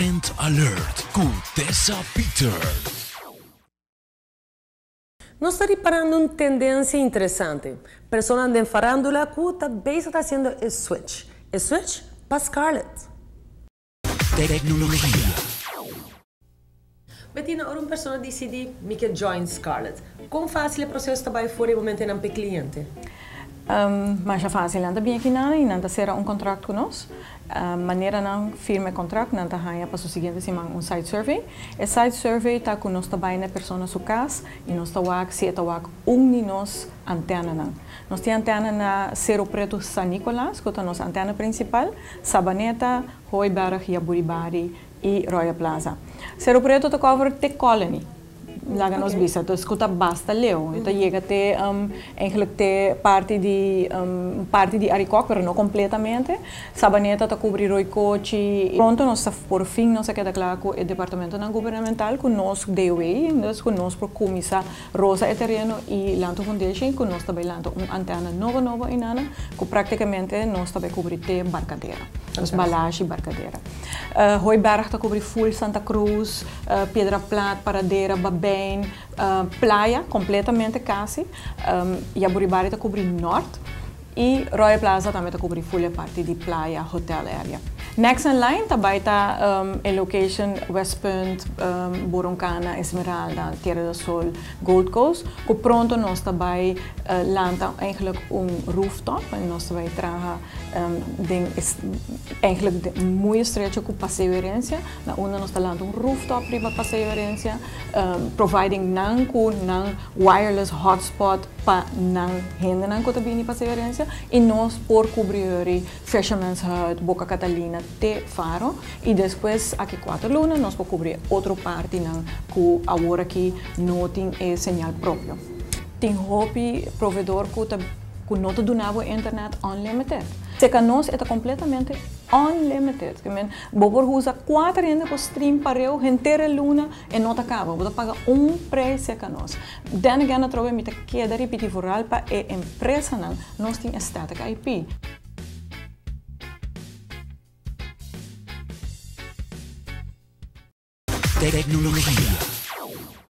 Trend Alert com Tessa Peter. Nós estamos reparando uma tendência interessante. Pessoas de farándula que também estão fazendo o switch. O switch para Scarlett. Tecnologia. Bettina, ora uma pessoa decide que join Scarlett. Quão fácil é o processo de trabalho fora e momento em cliente? Mas é fácil, não bem aqui nada e não será um contrato conosco. Maneira não firma o contrato, não há para o seguinte semana site survey. E site survey está com nós também na pessoa sua casa e nós estamos se estamos de nós antena não. Nós temos antena na Cerro Preto San Nicolás, que é a nossa antena principal, Sabaneta, Hooiberg, Jaburibari e Royal Plaza. Cerro Preto está cover the colony. Laga nos bisa, então escuta basta leu, então chega até eigenlijk te parte de Aricó, mas não completamente. Sabaneta está cobrir Roicochi. Pronto nós por fim nós queda claro com o departamento não governamental com nós DOE, nós com nós por comissar Rosa e terreno e Lanto Foundation com nós também lanto antena nova em Nana, que praticamente nós também cobrir te barcadeira, os balagem barcadeira. Hooiberg está cobrir full Santa Cruz, Pedra Plata, Paradeira, Babé Playa, completamente quase. Jaburibari está cobrindo norte e Royal Plaza também está cobrindo full parte de Playa, Hotel Area. Next in line também está em location West Point, Boroncana, Esmeralda, Tierra do Sol, Gold Coast. Que pronto nós também landen eigenlijk rooftop en nós também traga eigenlijk muito estreito com passeio-herência. Na una nós landen rooftop para passeio-herência, providing nan wireless hotspot para nan gente nan que também passeio-herência e nós por cobrir Fisherman's Hut, Boca Catalina, te Faro e depois aqui 4 lunas nós podemos cobrir outra parte que agora aqui não tem señal próprio. Tem hobby provedor que não te donava internet unlimited. Se que nós é completamente unlimited. Você usa 4 anos para stream para eu inteira luna e não acaba. Você paga preço que nós. Dan again trouxe me te queda repetir vooral para a empresa não nós tem static IP. Tecnologia.